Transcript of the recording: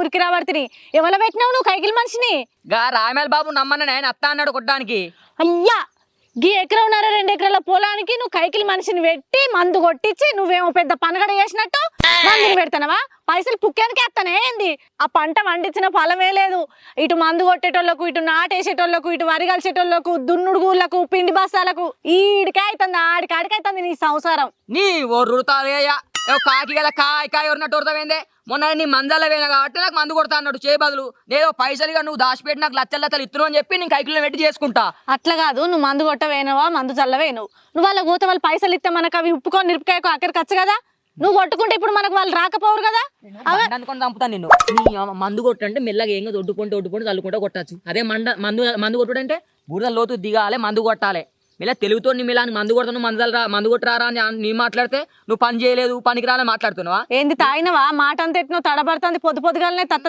ఉరికి రాబడితే ఎవరు పెట్టినావు నువ్వు కైకిలి మనిషిని? గా రాయమల్ బాబు నమ్మన్న ఆయన అత్త అన్నాడు కొట్టడానికి. అయ్యా గీ ఎకరన్నర 2 ఎకరాల పొలానికి నువ్వు కైకిలి మనిషిని పెట్టి మందు కొట్టించి నువ్వేమో పెద్ద పనగడ చేసినట్టు మందుని పెడతానవా? పైసలు పుక్కానికి వేస్తానే ఏంది? ఆ పంట వండించిన ఫలమే లేదు. ఇటు మందు కొట్టేటోళ్లకు, ఇటు నాటేసేటోళ్లకు, ఇటు వరి కలిసేటోళ్లకు, దున్నుడుగులకు, పిండి బస్తాలకు ఈడికే అవుతుంది, ఆడికాడికి అవుతుంది నీ సంసారం. నీ ఒర్రుతాదేయ్యా కాకి కదా కాయ ఉన్నట్టు ఉడతావేందే? మొన్న నీ మందాల వేనా కాబట్టి నాకు మందు కొడతా అన్నాడు చేయ బదులు. నేను పైసలుగా నువ్వు దాచిపెట్టి నాకు లచ్చలు ఇస్తున్నావు అని చెప్పి నేను కైకిలో పెట్టి చేసుకుంటా. అట్లా కాదు, నువ్వు మందు కొట్టవేనవా మందు చల్లవేను. నువ్వు వాళ్ళ కూత వాళ్ళు పైసలు ఇస్తే మనకు అవి ఉప్పుకొని నిరుపుకాయకు అక్కడికి వచ్చు కదా. నువ్వు కొట్టుకుంటే ఇప్పుడు మనకు వాళ్ళు రాకపోరు కదా. అనుకొని చంపుతాను నిన్ను. నీ మందు కొట్టంటే మెల్లగా ఏంగా ఒడ్డుకుంటూ చల్లుకుంటూ కొట్టచ్చు. అదే మందు కొట్టుడంటే బురద లోతు దిగాలి, మందు కొట్టాలి. ఇలా తెలుగుతో నీ మిలా మందు కొడతాను మందు కొట్టరారా అని నీ మాట్లాడితే నువ్వు పని చేయలేదు పనికి రాలే మాట్లాడుతున్నావా? ఏంది తాగినవా? మాట అంత ఎట్నో తడబడుతుంది పొద్దుగాలనే తత్త